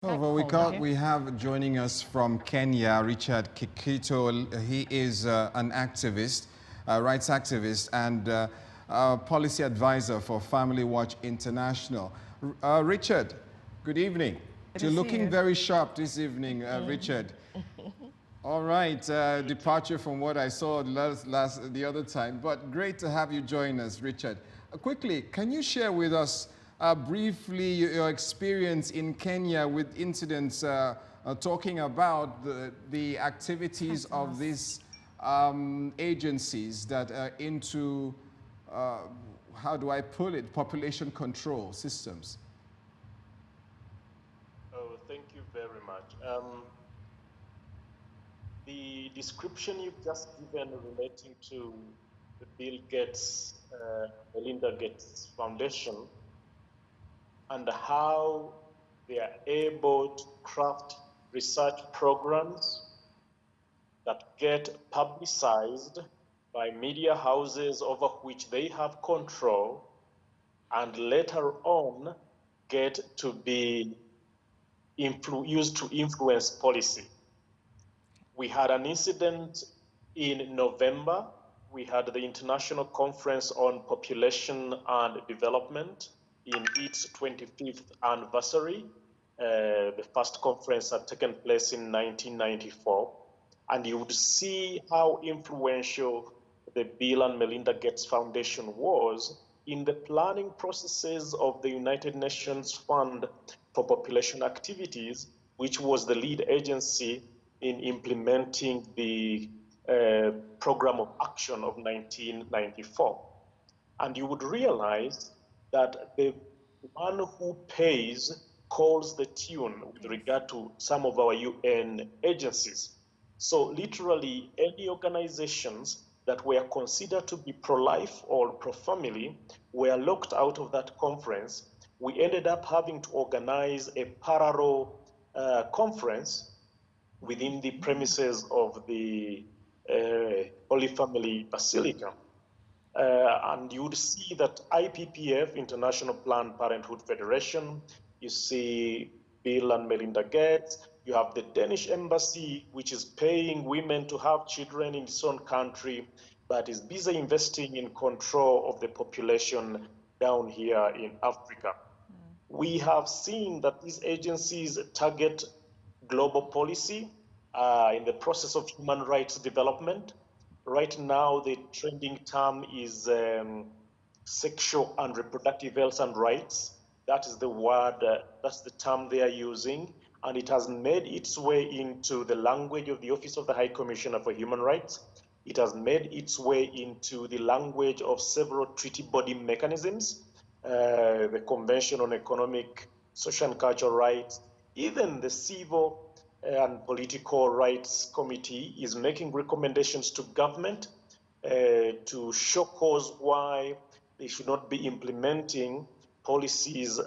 Oh, well, we have joining us from Kenya, Richard Kakeeto. He is an activist, rights activist, and policy advisor for Family Watch International. Richard, good evening. You're looking very sharp this evening, Richard. All right, departure from what I saw the other time, but great to have you join us, Richard. Quickly, can you share with us briefly your experience in Kenya with incidents talking about the activities of these agencies that are into, how do I put it, population control systems? Oh, thank you very much. The description you've just given relating to the Bill Gates, Melinda Gates Foundation, and how they are able to craft research programs that get publicized by media houses over which they have control, and later on get to be used to influence policy. We had an incident in November. We had the International Conference on Population and Development in its 25th anniversary. The first conference had taken place in 1994. And you would see how influential the Bill and Melinda Gates Foundation was in the planning processes of the United Nations Fund for Population Activities, which was the lead agency in implementing the Program of Action of 1994. And you would realize that the one who pays calls the tune with regard to some of our UN agencies. So literally any organizations that were considered to be pro-life or pro-family were locked out of that conference. We ended up having to organize a parallel conference within the premises of the Holy Family Basilica. And you would see that IPPF, International Planned Parenthood Federation, you see Bill and Melinda Gates, you have the Danish embassy, which is paying women to have children in its own country, but is busy investing in control of the population down here in Africa. We have seen that these agencies target global policy in the process of human rights development. Right now, the trending term is sexual and reproductive health and rights. That is the word, that's the term they are using. And it has made its way into the language of the Office of the High Commissioner for Human Rights. It has made its way into the language of several treaty body mechanisms, the Convention on Economic, Social and Cultural Rights, even the Civil and Political Rights Committee is making recommendations to government to show cause why they should not be implementing policies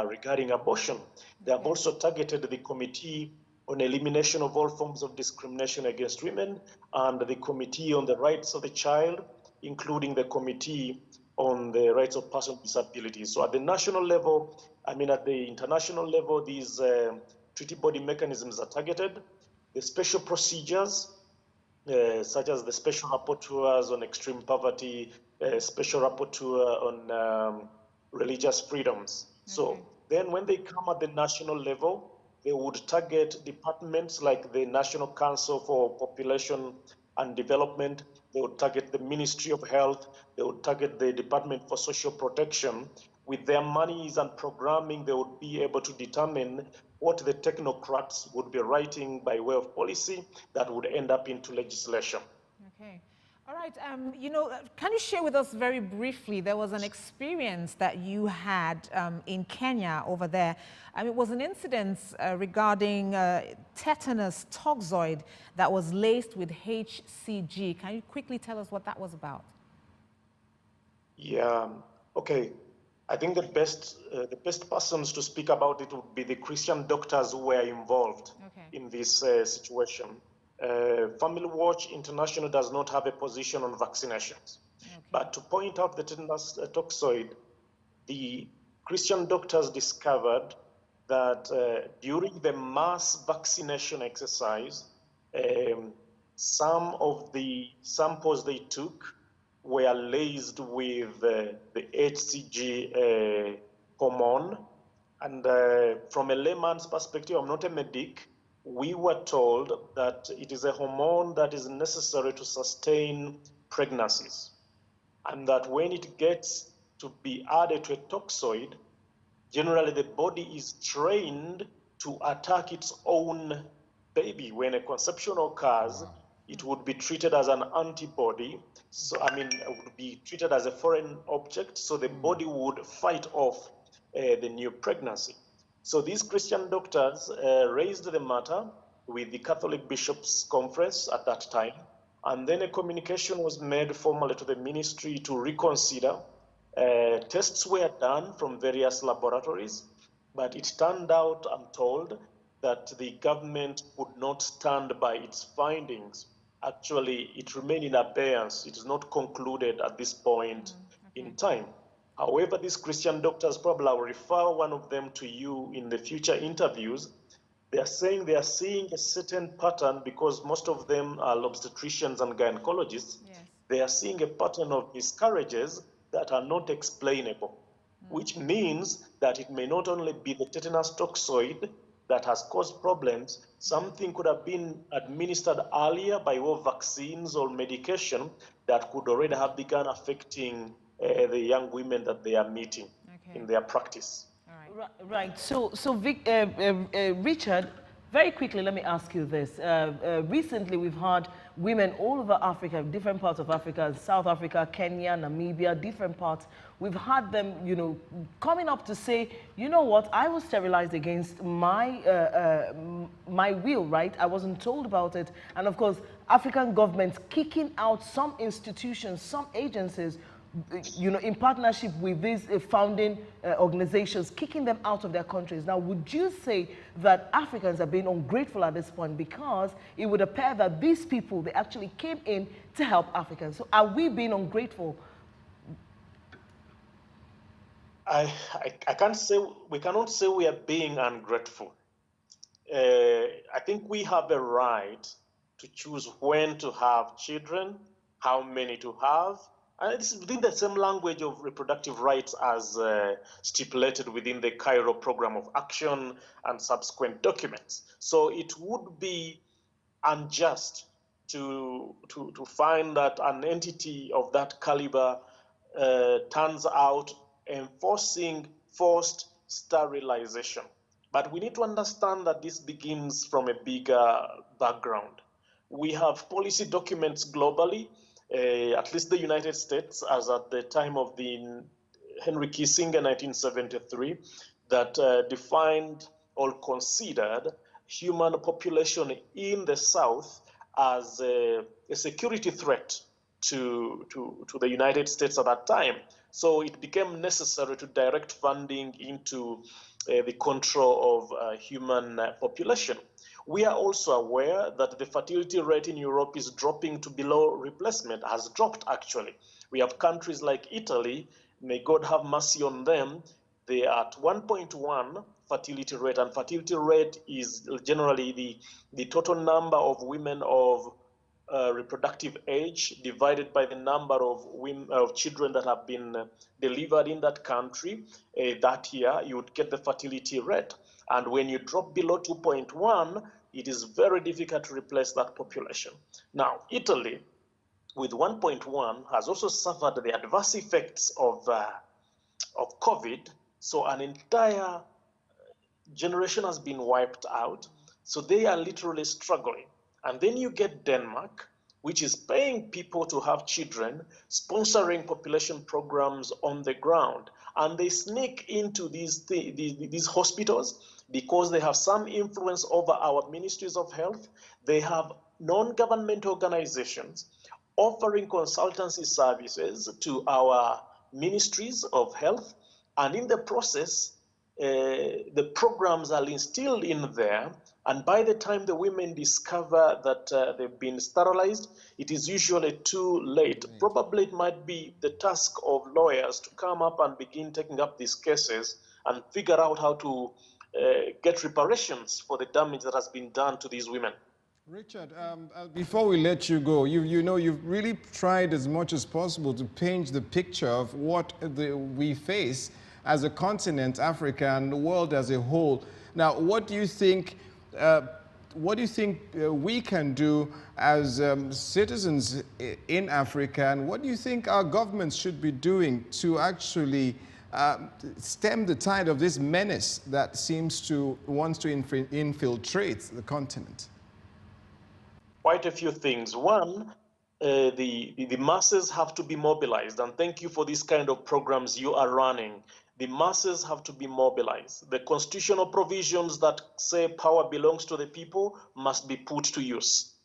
regarding abortion. They have also targeted the Committee on Elimination of All Forms of Discrimination Against Women and the Committee on the Rights of the Child, including the Committee on the Rights of Persons with Disabilities. So at the national level, at the international level, these treaty body mechanisms are targeted. The special procedures, such as the special rapporteurs on extreme poverty, special rapporteur on religious freedoms. So then when they come at the national level, they would target departments like the National Council for Population and Development. They would target the Ministry of Health. They would target the Department for Social Protection. With their monies and programming, they would be able to determine what the technocrats would be writing by way of policy that would end up into legislation. Okay. All right. Can you share with us very briefly, there was an experience that you had in Kenya over there. It was an incident regarding tetanus toxoid that was laced with HCG. Can you quickly tell us what that was about? Yeah. Okay. I think the best persons to speak about it would be the Christian doctors who were involved in this situation. Family Watch International does not have a position on vaccinations. But to point out the tetanus toxoid, the Christian doctors discovered that during the mass vaccination exercise, some of the samples they took were laced with the HCG hormone. And from a layman's perspective, I'm not a medic, we were told that it is a hormone that is necessary to sustain pregnancies. And that when it gets to be added to a toxoid, generally the body is trained to attack its own baby. When a conception occurs, it would be treated as an antibody. So, I mean, it would be treated as a foreign object. So the body would fight off the new pregnancy. So these Christian doctors raised the matter with the Catholic Bishops' Conference at that time. And then a communication was made formally to the ministry to reconsider. Tests were done from various laboratories, but it turned out, I'm told, that the government would not stand by its findings. Actually, it remained in abeyance. It is not concluded at this point in time. However, these Christian doctors, probably I will refer one of them to you in the future interviews. They are saying they are seeing a certain pattern because most of them are obstetricians and gynecologists. Yes. They are seeing a pattern of miscarriages that are not explainable, which means that it may not only be the tetanus toxoid that has caused problems, something could have been administered earlier by way of vaccines or medication that could already have begun affecting the young women that they are meeting in their practice. Right. So Richard, very quickly, let me ask you this. Recently, we've had women all over Africa, different parts of Africa, South Africa, Kenya, Namibia, different parts. We've had them, you know, coming up to say, you know what, I was sterilized against my will, right? I wasn't told about it. And of course, African governments kicking out some institutions, some agencies, you know, in partnership with these founding organizations, kicking them out of their countries. Now, would you say that Africans are being ungrateful at this point because it would appear that these people, they actually came in to help Africans? So are we being ungrateful? I can't say, we cannot say we are being ungrateful. I think we have a right to choose when to have children, how many to have. And it's within the same language of reproductive rights as stipulated within the Cairo Program of Action and subsequent documents. So it would be unjust to find that an entity of that caliber turns out enforcing forced sterilization. But we need to understand that this begins from a bigger background. We have policy documents globally, at least the United States, as at the time of the Henry Kissinger 1973, that defined or considered human population in the South as a security threat to the United States at that time. So it became necessary to direct funding into the control of human population. We are also aware that the fertility rate in Europe is dropping to below replacement, has dropped actually. We have countries like Italy, may God have mercy on them, they are at 1.1 fertility rate, and fertility rate is generally the total number of women of reproductive age divided by the number of women, of children that have been delivered in that country that year. You would get the fertility rate. And when you drop below 2.1, it is very difficult to replace that population. Now, Italy, with 1.1, has also suffered the adverse effects of COVID. So an entire generation has been wiped out. So they are literally struggling. And then you get Denmark, which is paying people to have children, sponsoring population programs on the ground. And they sneak into these hospitals because they have some influence over our ministries of health. They have non-government organizations offering consultancy services to our ministries of health. And in the process, the programs are instilled in there. And by the time the women discover that they've been sterilized, it is usually too late. Probably it might be the task of lawyers to come up and begin taking up these cases and figure out how to get reparations for the damage that has been done to these women. Richard, before we let you go, you've really tried as much as possible to paint the picture of what we face as a continent, Africa, and the world as a whole. Now, what do you think we can do as citizens in Africa, and what do you think our governments should be doing to actually stem the tide of this menace that wants to infiltrate the continent? Quite a few things. One, the masses have to be mobilized, and thank you for these kind of programs you are running. The masses have to be mobilized. The constitutional provisions that say power belongs to the people must be put to use,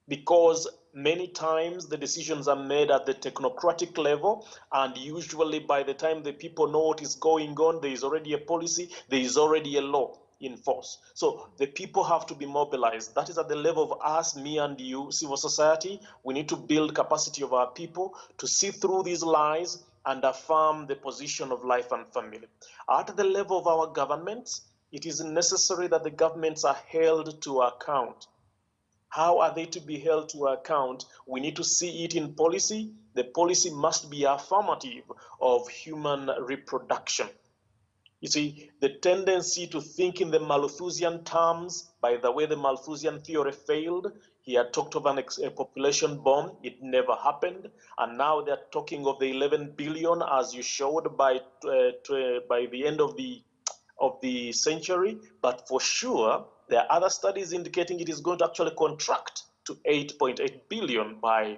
because many times the decisions are made at the technocratic level, and usually by the time the people know what is going on, there is already a policy, there is already a law in force. So the people have to be mobilized. That is at the level of us, me and you, civil society. We need to build capacity of our people to see through these lies and affirm the position of life and family. At the level of our governments, it is necessary that the governments are held to account. How are they to be held to account? We need to see it in policy. The policy must be affirmative of human reproduction. You see, the tendency to think in the Malthusian terms, by the way the Malthusian theory failed, he had talked of a population bomb, it never happened, and now they're talking of the 11 billion as you showed by the end of the century, but for sure, there are other studies indicating it is going to actually contract to 8.8 billion by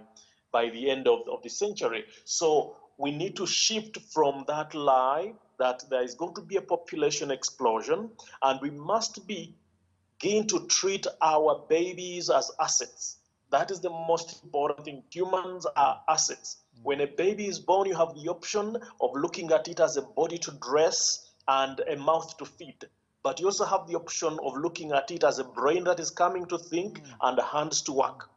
the end of the century. So we need to shift from that lie that there is going to be a population explosion, and we must begin to treat our babies as assets. That is the most important thing. Humans are assets. When a baby is born, you have the option of looking at it as a body to dress and a mouth to feed. But you also have the option of looking at it as a brain that is coming to think and hands to work.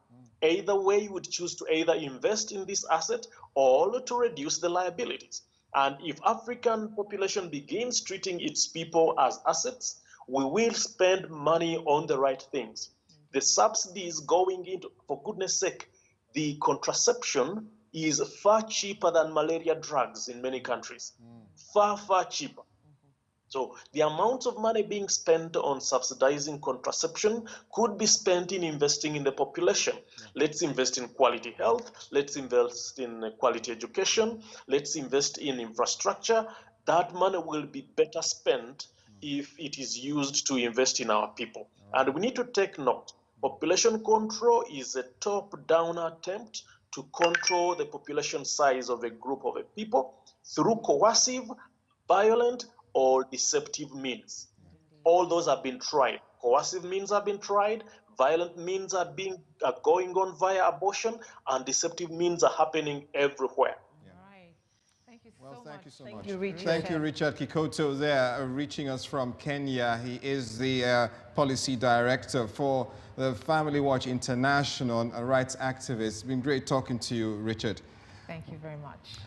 Either way, you would choose to either invest in this asset or to reduce the liabilities. And if African population begins treating its people as assets, we will spend money on the right things. The subsidies going into, for goodness sake, the contraception is far cheaper than malaria drugs in many countries. Far, far cheaper. So the amount of money being spent on subsidizing contraception could be spent in investing in the population. Let's invest in quality health. Let's invest in quality education. Let's invest in infrastructure. That money will be better spent if it is used to invest in our people. And we need to take note. Population control is a top-down attempt to control the population size of a group of a people through coercive, violent, or deceptive means. All those have been tried. Coercive means have been tried, violent means are going on via abortion, and deceptive means are happening everywhere. Yeah. All right. Thank you so Well, much. thank you so much. Thank you, Richard. Thank you, Richard Kakeeto there, reaching us from Kenya. He is the policy director for the Family Watch International, a rights activist. It's been great talking to you, Richard. Thank you very much.